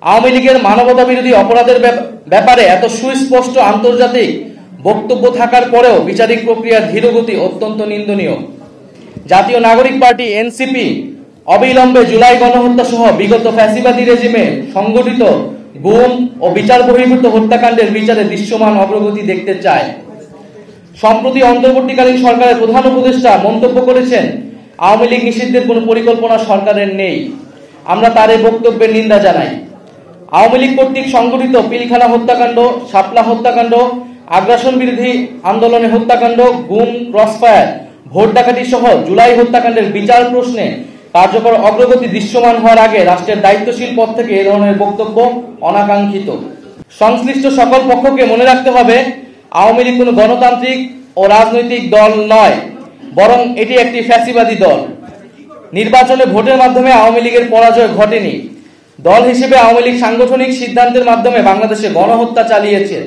আওয়ামী লীগের মানবতা বিরোধী অপরাধের ব্যাপারে এত সুস্পষ্ট আন্তর্জাতিক বক্তব্য থাকার পরেও বিচারিক প্রক্রিয়ার ধীরগতি অত্যন্ত নিন্দনীয়। জাতীয় নাগরিক পার্টি এনসিপি অবিলম্বে জুলাই গণহত্যা সহ বিগত ফ্যাসিবাদী রেজিমে সংগঠিত গুম ও বিচার বহির্ভূত হত্যাকাণ্ডের বিচারে দৃশ্যমান অগ্রগতি দেখতে চায়। সম্প্রতি অন্তর্বর্তীকালীন সরকারের প্রধান উপদেষ্টা মন্তব্য করেছেন, আওয়ামী লীগ নিষিদ্ধের কোনো পরিকল্পনা সরকারের নেই। আমরা তার এই বক্তব্যের নিন্দা জানাই। আওয়ামী লীগ কর্তৃক সংগঠিত পিলখানা হত্যাকাণ্ড, শাপলা হত্যাকাণ্ড, আগ্রাসন বিরোধী আন্দোলনে হত্যাকাণ্ড, গুম, ক্রসফায়ার, ভোট ডাকাতি সহ জুলাই হত্যাকাণ্ডের বিচার প্রশ্নে কার্যকর অগ্রগতি দৃশ্যমান হওয়ার আগে রাষ্ট্রের দায়িত্বশীল পদ থেকে এ ধরনের বক্তব্য অনাকাঙ্ক্ষিত। সংশ্লিষ্ট সকল পক্ষকে মনে রাখতে হবে, আওয়ামী লীগ কোনো গণতান্ত্রিক ও রাজনৈতিক দল নয়, বরং এটি একটি ফ্যাসিবাদী দল। নির্বাচনে ভোটের মাধ্যমে আওয়ামী লীগের পরাজয় ঘটেনি। দল হিসেবে আওয়ামী লীগ সাংগঠনিক সিদ্ধান্তের মাধ্যমে বাংলাদেশে গণহত্যা চালিয়েছে,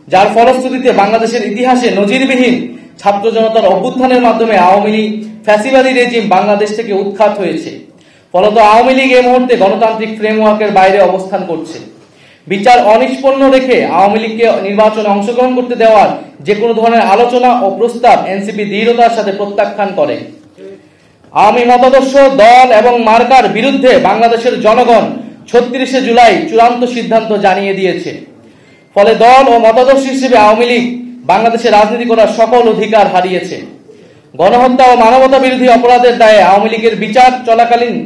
যার ফলশ্রুতিতে বাংলাদেশের ইতিহাসে নজিরবিহীন ছাত্র জনতার অভ্যুত্থানের মাধ্যমে আওয়ামী লীগ ফ্যাসিবাদী রেজিম বাংলাদেশ থেকে উৎখাত হয়েছে। ফলত আওয়ামী লীগ এই মুহূর্তে গণতান্ত্রিক ফ্রেমওয়ার্কের বাইরে অবস্থান করছে। বিচার অনিষ্পন্ন রেখে আওয়ামী লীগকে নির্বাচনে অংশগ্রহণ করতে দেওয়ার যে কোনো ধরনের আলোচনা ও প্রস্তাব এনসিপি দৃঢ়তার সাথে প্রত্যাখ্যান করে। আওয়ামী মতাদর্শ, দল এবং মার্কার বিরুদ্ধে বাংলাদেশের জনগণ ৩৬শে জুলাই চূড়ান্ত সিদ্ধান্ত জানিয়ে দিয়েছে। ফলে দল ও মতাদর্শ হিসেবে আওয়ামী লীগ বাংলাদেশে রাজনীতি করার সকল অধিকার হারিয়েছে। গণহত্যা ও মানবতা বিরোধী অপরাধের দায়ে আওয়ামী লীগের বিচার চলাকালীন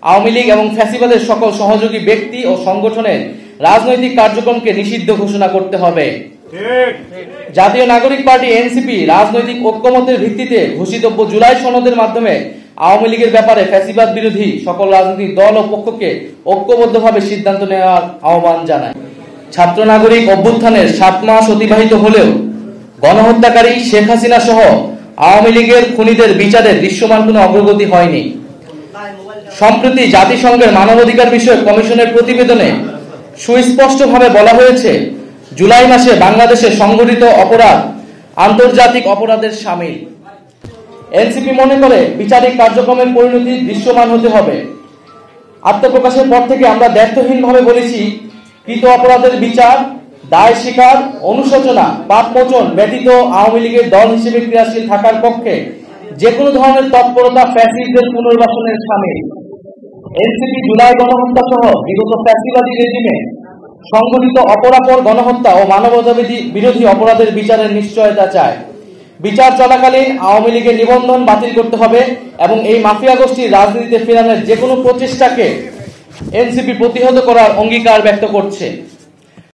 আওয়ামী লীগ এবং ফ্যাসিবাদের সকল সহযোগী ব্যক্তি ও সংগঠনের রাজনৈতিক কার্যক্রমকে নিষিদ্ধ ঘোষণা করতে হবে। জাতীয় নাগরিক পার্টি এনসিপি রাজনৈতিক ঐক্যমতের ভিত্তিতে ঘোষিতব্য জুলাই সনদের মাধ্যমে আওয়ামী লীগের ব্যাপারে ফ্যাসিবাদ বিরোধী সকল রাজনৈতিক দল ও পক্ষকে ঐক্যবদ্ধভাবে সিদ্ধান্ত নেওয়ার আহ্বান জানায়। ছাত্র নাগরিক অভ্যুত্থানের 7 মাস অতিবাহিত হলেও গণহত্যাকারী শেখ হাসিনা সহ আওয়ামী লীগের খুনিদের বিচারে দৃশ্যমান কোনো অগ্রগতি হয়নি। সম্প্রতি জাতিসংঘের মানবাধিকার বিষয়ক কমিশনের প্রতিবেদনে সুস্পষ্টভাবে বলা হয়েছে, জুলাই মাসে বাংলাদেশে সংঘটিত অপরাধ আন্তর্জাতিক অপরাধের শামিল। এনসিপি মনে করে বিচারিক কার্যক্রমের পরিণতি দৃশ্যমান হতে হবে। আত্মপ্রকাশের পর থেকে আমরা দ্ব্যর্থহীনভাবে বলেছি, কৃত অপরাধের বিচার, দায় স্বীকার, অনুশোচনা, পাপ মোচন ব্যতীত আওয়ামী লীগের দল হিসেবে ক্রিয়াশীল থাকার পক্ষে যে কোনো ধরনের তৎপরতা ফ্যাসিস্টদের পুনর্বাসনের শামিল। এনসিপি জুলাই গণহত্যা সহ বিগত ফ্যাসিবাদী রেজিমে সংঘটিত অপরাপর গণহত্যা ও মানবতা বিরোধী অপরাধের বিচারের নিশ্চয়তা চায়। বিচার চলাকালীন আওয়ামী লীগের নিবন্ধন বাতিল করতে হবে এবং এই মাফিয়া গোষ্ঠীর রাজনীতিতে ফেরানোর যে কোনো প্রচেষ্টাকে এনসিপি প্রতিহত করার অঙ্গীকার ব্যক্ত করছে।